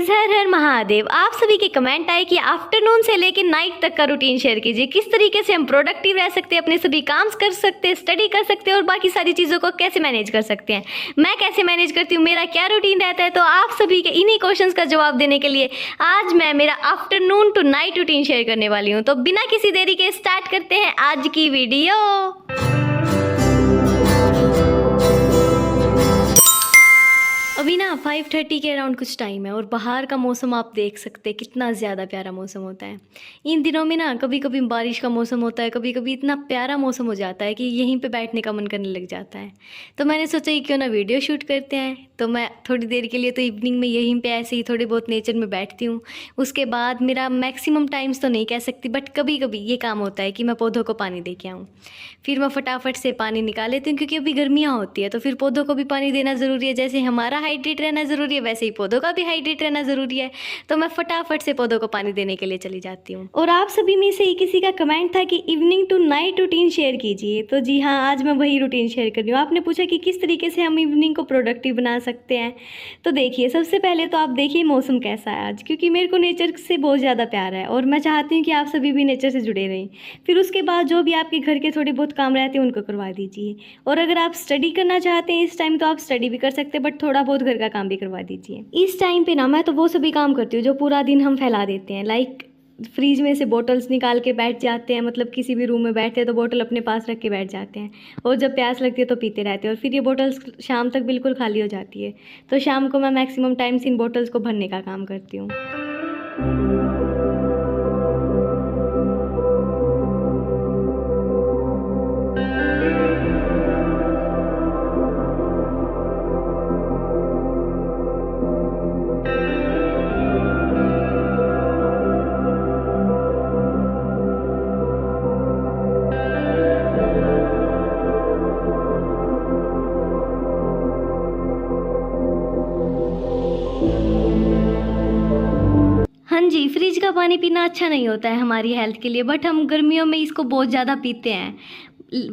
Guys, हर हर महादेव। आप सभी के कमेंट आए कि आफ्टरनून से लेकर नाइट तक का रूटीन शेयर कीजिए, किस तरीके से हम प्रोडक्टिव रह सकते हैं, अपने सभी काम कर सकते हैं, स्टडी कर सकते हैं और बाकी सारी चीज़ों को कैसे मैनेज कर सकते हैं। मैं कैसे मैनेज करती हूँ, मेरा क्या रूटीन रहता है, तो आप सभी के इन्हीं क्वेश्चंस का जवाब देने के लिए आज मैं मेरा afternoon to night routine share करने वाली हूँ। तो बिना किसी देरी के स्टार्ट करते हैं आज की वीडियो। अभी ना 5:30 के अराउंड कुछ टाइम है और बाहर का मौसम आप देख सकते हैं कितना ज़्यादा प्यारा मौसम होता है। इन दिनों में ना कभी कभी बारिश का मौसम होता है, कभी कभी इतना प्यारा मौसम हो जाता है कि यहीं पे बैठने का मन करने लग जाता है। तो मैंने सोचा कि क्यों ना वीडियो शूट करते हैं। तो मैं थोड़ी देर के लिए तो इवनिंग में यहीं पे ऐसे ही थोड़ी बहुत नेचर में बैठती हूँ। उसके बाद मेरा मैक्सिमम टाइम्स तो नहीं कह सकती, बट कभी कभी ये काम होता है कि मैं पौधों को पानी दे के आऊँ। फिर मैं फटाफट से पानी निकाल लेती हूँ, क्योंकि अभी गर्मियाँ होती है तो फिर पौधों को भी पानी देना ज़रूरी है। जैसे हमारा हाइड्रेट रहना ज़रूरी है, वैसे ही पौधों का भी हाइड्रेट रहना ज़रूरी है। तो मैं फटाफट से पौधों को पानी देने के लिए चली जाती हूँ। और आप सभी में से ही किसी का कमेंट था कि evening to night routine share कीजिए, तो जी हाँ, आज मैं वही रूटीन शेयर कर रही हूँ। आपने पूछा कि किस तरीके से हम इवनिंग को प्रोडक्टिव बना सकते हैं। तो देखिए, सबसे पहले तो आप देखिए मौसम कैसा है आज, क्योंकि मेरे को नेचर से बहुत ज़्यादा प्यार है और मैं चाहती हूँ कि आप सभी भी नेचर से जुड़े रहें। फिर उसके बाद जो भी आपके घर के थोड़े बहुत काम रहते हैं उनको करवा दीजिए। और अगर आप स्टडी करना चाहते हैं इस टाइम, तो आप स्टडी भी कर सकते हैं, बट थोड़ा बहुत घर का काम भी करवा दीजिए। इस टाइम पे ना मैं तो वो सभी काम करती हूँ जो पूरा दिन हम फैला देते हैं। लाइक फ्रीज में से बोतल्स निकाल के बैठ जाते हैं, मतलब किसी भी रूम में बैठते हैं तो बोतल अपने पास रख के बैठ जाते हैं और जब प्यास लगती है तो पीते रहते हैं और फिर ये बोतल्स शाम तक बिल्कुल खाली हो जाती है। तो शाम को मैं मैक्सिमम टाइम्स इन बोतल्स को भरने का काम करती हूँ। हाँ जी, फ्रिज का पानी पीना अच्छा नहीं होता है हमारी हेल्थ के लिए, बट हम गर्मियों में इसको बहुत ज़्यादा पीते हैं।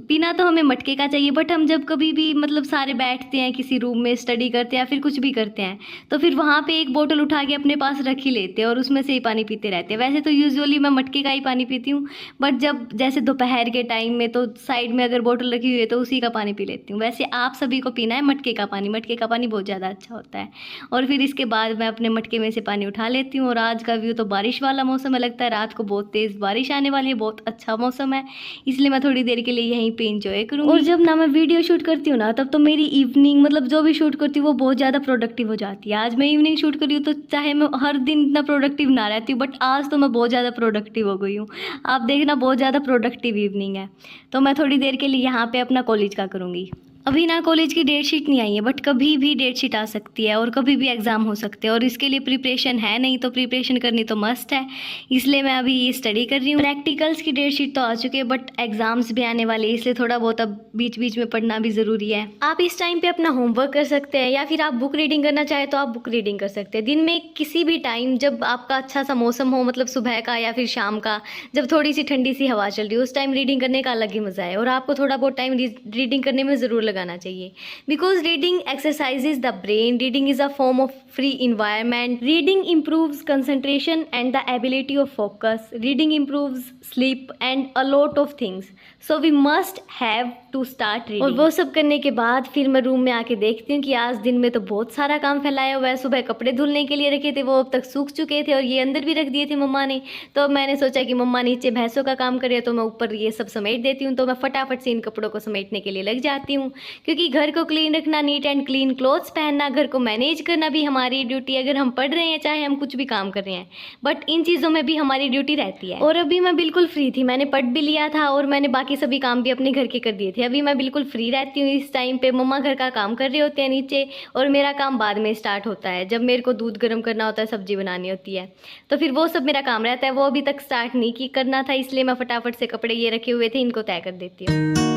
पीना तो हमें मटके का चाहिए, बट हम जब कभी भी मतलब सारे बैठते हैं किसी रूम में, स्टडी करते हैं या फिर कुछ भी करते हैं, तो फिर वहाँ पे एक बोतल उठा के अपने पास रख ही लेते हैं और उसमें से ही पानी पीते रहते हैं। वैसे तो यूजुअली मैं मटके का ही पानी पीती हूँ, बट जब जैसे दोपहर के टाइम में तो साइड में अगर बोतल रखी हुई है तो उसी का पानी पी लेती हूँ। वैसे आप सभी को पीना है मटके का पानी, मटके का पानी बहुत ज़्यादा अच्छा होता है। और फिर इसके बाद मैं अपने मटके में से पानी उठा लेती हूँ। और आज का व्यू तो बारिश वाला मौसम है, लगता है रात को बहुत तेज़ बारिश आने वाली है, बहुत अच्छा मौसम है, इसलिए मैं थोड़ी देर के लिए यहीं पे इंजॉय करूँगी। और जब ना मैं वीडियो शूट करती हूँ ना, तब तो मेरी इवनिंग मतलब जो भी शूट करती हूँ वो बहुत ज़्यादा प्रोडक्टिव हो जाती है। आज मैं इवनिंग शूट कर रही हूँ, तो चाहे मैं हर दिन इतना प्रोडक्टिव ना रहती हूँ, बट आज तो मैं बहुत ज़्यादा प्रोडक्टिव हो गई हूँ। आप देखना, बहुत ज़्यादा प्रोडक्टिव इवनिंग है। तो मैं थोड़ी देर के लिए यहाँ पे अपना कॉलेज का करूँगी। अभी ना कॉलेज की डेट शीट नहीं आई है, बट कभी भी डेट शीट आ सकती है और कभी भी एग्ज़ाम हो सकते हैं और इसके लिए प्रिपरेशन है नहीं, तो प्रिपरेशन करनी तो मस्ट है, इसलिए मैं अभी ये स्टडी कर रही हूँ। प्रैक्टिकल्स की डेट शीट तो आ चुकी है, बट एग्ज़ाम्स भी आने वाले, इसलिए थोड़ा बहुत अब बीच बीच में पढ़ना भी ज़रूरी है। आप इस टाइम पे अपना होमवर्क कर सकते हैं या फिर आप बुक रीडिंग करना चाहें तो आप बुक रीडिंग कर सकते हैं। दिन में किसी भी टाइम जब आपका अच्छा सा मौसम हो, मतलब सुबह का या फिर शाम का, जब थोड़ी सी ठंडी सी हवा चल रही हो, उस टाइम रीडिंग करने का अलग ही मज़ा है। और आपको थोड़ा बहुत टाइम रीडिंग करने में ज़रूर लगाना चाहिए, because reading exercises the brain. Reading is a form of free environment. Reading improves concentration and the ability of focus. Reading improves sleep and a lot of things. So we must have to start reading. और वो सब करने के बाद फिर मैं room में आके देखती हूँ कि आज दिन में तो बहुत सारा काम फैलाया हुआ है। सुबह कपड़े धुलने के लिए रखे थे, वो अब तक सूख चुके थे और ये अंदर भी रख दिए थे मम्मा ने। तो मैंने सोचा कि मम्मा नीचे भैंसों का काम करे तो मैं ऊपर ये सब समेट देती हूँ। तो मैं फटाफट से इन कपड़ों को समेटने के लिए लग जाती हूँ, क्योंकि घर को क्लीन रखना, नीट एंड क्लीन क्लोथ्स पहनना, घर को मैनेज करना भी हमारी ड्यूटी है। अगर हम पढ़ रहे हैं, चाहे हम कुछ भी काम कर रहे हैं, बट इन चीज़ों में भी हमारी ड्यूटी रहती है। और अभी मैं बिल्कुल फ्री थी, मैंने पढ़ भी लिया था और मैंने बाकी सभी काम भी अपने घर के कर दिए थे। अभी मैं बिल्कुल फ्री रहती हूँ इस टाइम पे। मम्मा घर का काम कर रहे होते हैं नीचे और मेरा काम बाद में स्टार्ट होता है, जब मेरे को दूध गर्म करना होता है, सब्जी बनानी होती है, तो फिर वो सब मेरा काम रहता है। वो अभी तक स्टार्ट नहीं करना था, इसलिए मैं फटाफट से कपड़े ये रखे हुए थे, इनको तय कर देती हूँ।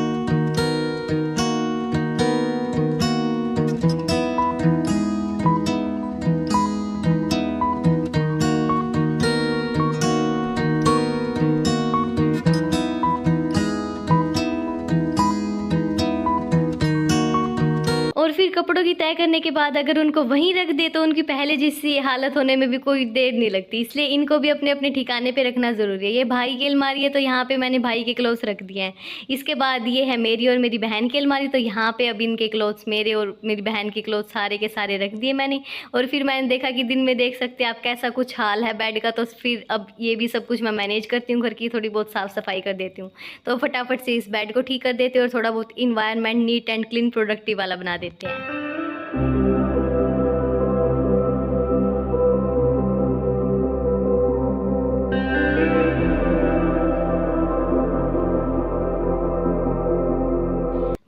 और फिर कपड़ों की तय करने के बाद अगर उनको वहीं रख दे तो उनकी पहले जैसी हालत होने में भी कोई देर नहीं लगती, इसलिए इनको भी अपने अपने ठिकाने पे रखना ज़रूरी है। ये भाई की अलमारी है तो यहाँ पे मैंने भाई के क्लोथ्स रख दिए हैं। इसके बाद ये है मेरी और मेरी बहन की अलमारी, तो यहाँ पे अब इनके क्लोथ्स, मेरे और मेरी बहन के क्लोथ्स सारे के सारे रख दिए मैंने। और फिर मैंने देखा कि दिन में देख सकते हैं आप कैसा कुछ हाल है बेड का, तो फिर अब ये भी सब कुछ मैं मैनेज करती हूँ, घर की थोड़ी बहुत साफ़ सफाई कर देती हूँ। तो फटाफट से इस बेड को ठीक कर देते हैं और थोड़ा बहुत environment neat and clean productive वाला बना देते हैं।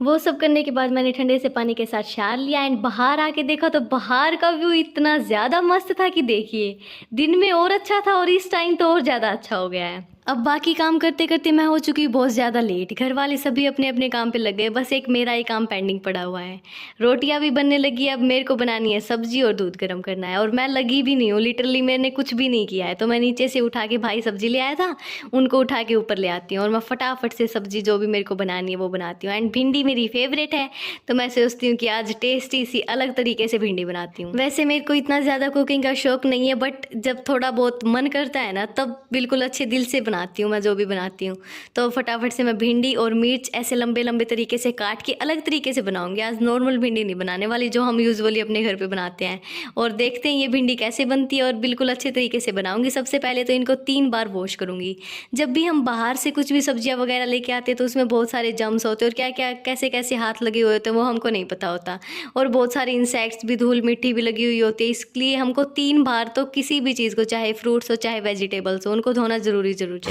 वो सब करने के बाद मैंने ठंडे से पानी के साथ शावर लिया एंड बाहर आके देखा तो बाहर का व्यू इतना ज़्यादा मस्त था कि देखिए, दिन में और अच्छा था और इस टाइम तो और ज़्यादा अच्छा हो गया है। अब बाकी काम करते करते मैं हो चुकी बहुत ज़्यादा लेट। घर वाले सभी अपने अपने काम पे लग गए, बस एक मेरा ही काम पेंडिंग पड़ा हुआ है। रोटियां भी बनने लगी, अब मेरे को बनानी है सब्जी और दूध गर्म करना है, और मैं लगी भी नहीं हूँ, लिटरली मैंने कुछ भी नहीं किया है। तो मैं नीचे से उठा के, भाई सब्जी ले आया था, उनको उठा के ऊपर ले आती हूँ और मैं फटाफट से सब्जी जो भी मेरे को बनानी है वो बनाती हूँ। एंड भिंडी मेरी फेवरेट है, तो मैं सोचती हूँ कि आज टेस्टी सी अलग तरीके से भिंडी बनाती हूँ। वैसे मेरे को इतना ज़्यादा कुकिंग का शौक नहीं है, बट जब थोड़ा बहुत मन करता है ना, तब बिल्कुल अच्छे दिल से बनाती हूँ मैं जो भी बनाती हूँ। तो फटाफट से मैं भिंडी और मिर्च ऐसे लंबे लंबे तरीके से काट के अलग तरीके से बनाऊंगी। आज नॉर्मल भिंडी नहीं बनाने वाली जो हम यूजुअली अपने घर पे बनाते हैं। और देखते हैं ये भिंडी कैसे बनती है, और बिल्कुल अच्छे तरीके से बनाऊंगी। सबसे पहले तो इनको 3 बार वॉश करूंगी। जब भी हम बाहर से कुछ भी सब्जियां वगैरह लेके आते हैं तो उसमें बहुत सारे जम्स होते हैं और क्या क्या कैसे कैसे हाथ लगे हुए होते हैं वो हमको नहीं पता होता, और बहुत सारे इंसेक्ट्स भी, धूल मिट्टी भी लगी हुई होती है। इसलिए हमको 3 बार तो किसी भी चीज़ को, चाहे फ्रूट्स हो चाहे वेजिटेबल्स हो, उनको धोना ज़रूर चाहिए।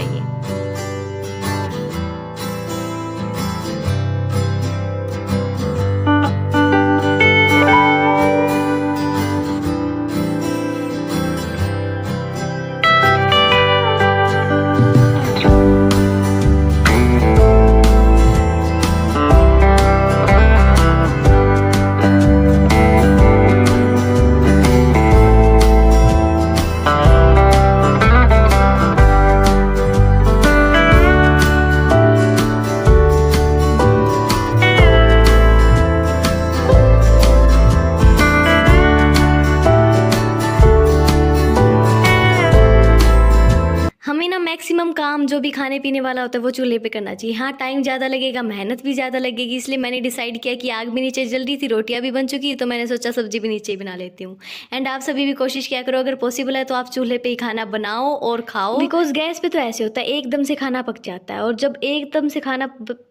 हमें ना मैक्सिमम काम जो भी खाने पीने वाला होता है वो चूल्हे पे करना चाहिए। हाँ, टाइम ज़्यादा लगेगा, मेहनत भी ज़्यादा लगेगी, इसलिए मैंने डिसाइड किया कि आग भी नीचे जल रही थी, रोटियां भी बन चुकी, तो मैंने सोचा सब्जी भी नीचे ही बना लेती हूँ। एंड आप सभी भी कोशिश किया करो, अगर पॉसिबल है तो आप चूल्हे पे ही खाना बनाओ और खाओ, बिकॉज गैस पे तो ऐसे होता है एकदम से खाना पक जाता है, और जब एकदम से खाना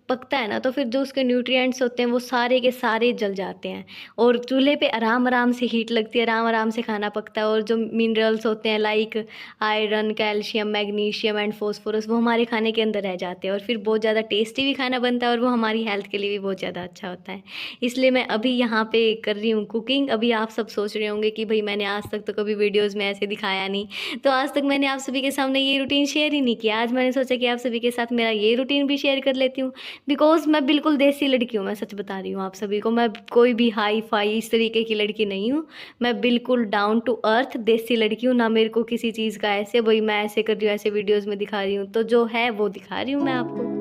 पकता है ना तो फिर जो उसके न्यूट्रिएंट्स होते हैं वो सारे के सारे जल जाते हैं। और चूल्हे पे आराम आराम से हीट लगती है, आराम आराम से खाना पकता है, और जो मिनरल्स होते हैं like iron, calcium, magnesium and phosphorus, वो हमारे खाने के अंदर रह जाते हैं, और फिर बहुत ज़्यादा टेस्टी भी खाना बनता है, और वो हमारी हेल्थ के लिए भी बहुत ज़्यादा अच्छा होता है। इसलिए मैं अभी यहाँ पे कर रही हूँ कुकिंग। अभी आप सब सोच रहे होंगे कि भाई मैंने आज तक तो कभी वीडियोज़ में ऐसे दिखाया नहीं, तो आज तक मैंने आप सभी के सामने ये रूटीन शेयर ही नहीं किया। आज मैंने सोचा कि आप सभी के साथ मेरा ये रूटीन भी शेयर कर लेती हूँ, बिकॉज मैं बिल्कुल देसी लड़की हूँ। मैं सच बता रही हूँ आप सभी को, मैं कोई भी हाई फाई इस तरीके की लड़की नहीं हूँ। मैं बिल्कुल डाउन टू अर्थ देसी लड़की हूँ। ना मेरे को किसी चीज़ का ऐसे भाई मैं ऐसे कर रही हूँ, ऐसे वीडियोज़ में दिखा रही हूँ, तो जो है वो दिखा रही हूँ मैं आपको।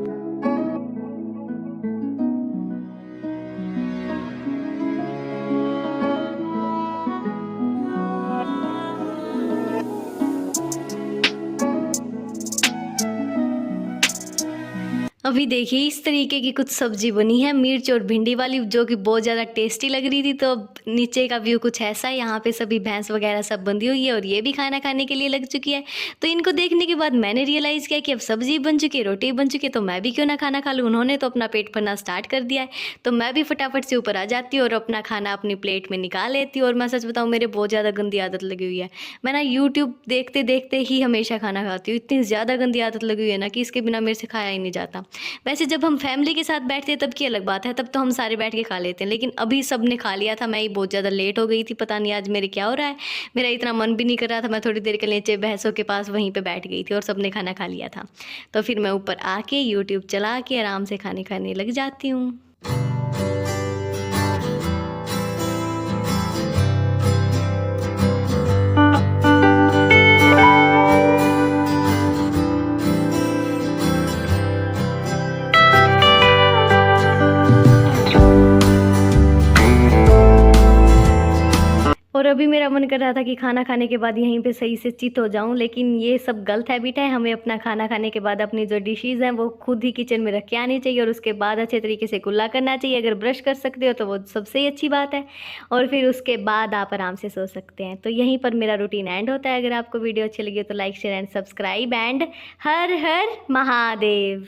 अभी देखिए इस तरीके की कुछ सब्जी बनी है, मिर्च और भिंडी वाली, जो कि बहुत ज़्यादा टेस्टी लग रही थी। तो अब नीचे का व्यू कुछ ऐसा है, यहाँ पे सभी भैंस वगैरह सब बंधी हुई है और ये भी खाना खाने के लिए लग चुकी है। तो इनको देखने के बाद मैंने रियलाइज़ किया कि अब सब्जी बन चुकी है, रोटी बन चुकी है, तो मैं भी क्यों ना खाना खा लूँ। उन्होंने तो अपना पेट भरना स्टार्ट कर दिया है, तो मैं भी फटाफट से ऊपर आ जाती हूँ और अपना खाना अपनी प्लेट में निकाल लेती हूँ। और मैं सच बताऊँ, मेरे बहुत ज़्यादा गंदी आदत लगी हुई है। मैं ना यूट्यूब देखते देखते ही हमेशा खाना खाती हूँ। इतनी ज़्यादा गंदी आदत लगी हुई है ना कि इसके बिना मेरे से खाया ही नहीं जाता। वैसे जब हम फैमिली के साथ बैठते हैं तब की अलग बात है, तब तो हम सारे बैठ के खा लेते हैं, लेकिन अभी सब ने खा लिया था, मैं ही बहुत ज़्यादा लेट हो गई थी। पता नहीं आज मेरे क्या हो रहा है, मेरा इतना मन भी नहीं कर रहा था। मैं थोड़ी देर के नीचे भैंसों के पास वहीं पे बैठ गई थी और सबने खाना खा लिया था। तो फिर मैं ऊपर आके यूट्यूब चला के आराम से खाने लग जाती हूँ। अभी मेरा मन कर रहा था कि खाना खाने के बाद यहीं पे सही से चित हो जाऊं, लेकिन ये सब गलत हैबिट है। हमें अपना खाना खाने के बाद अपनी जो डिशेज़ हैं वो खुद ही किचन में रख के आनी चाहिए और उसके बाद अच्छे तरीके से कुल्ला करना चाहिए। अगर ब्रश कर सकते हो तो वो सबसे ही अच्छी बात है, और फिर उसके बाद आप आराम से सो सकते हैं। तो यहीं पर मेरा रूटीन एंड होता है। अगर आपको वीडियो अच्छी लगी हो तो like share and subscribe, and her her Mahadev.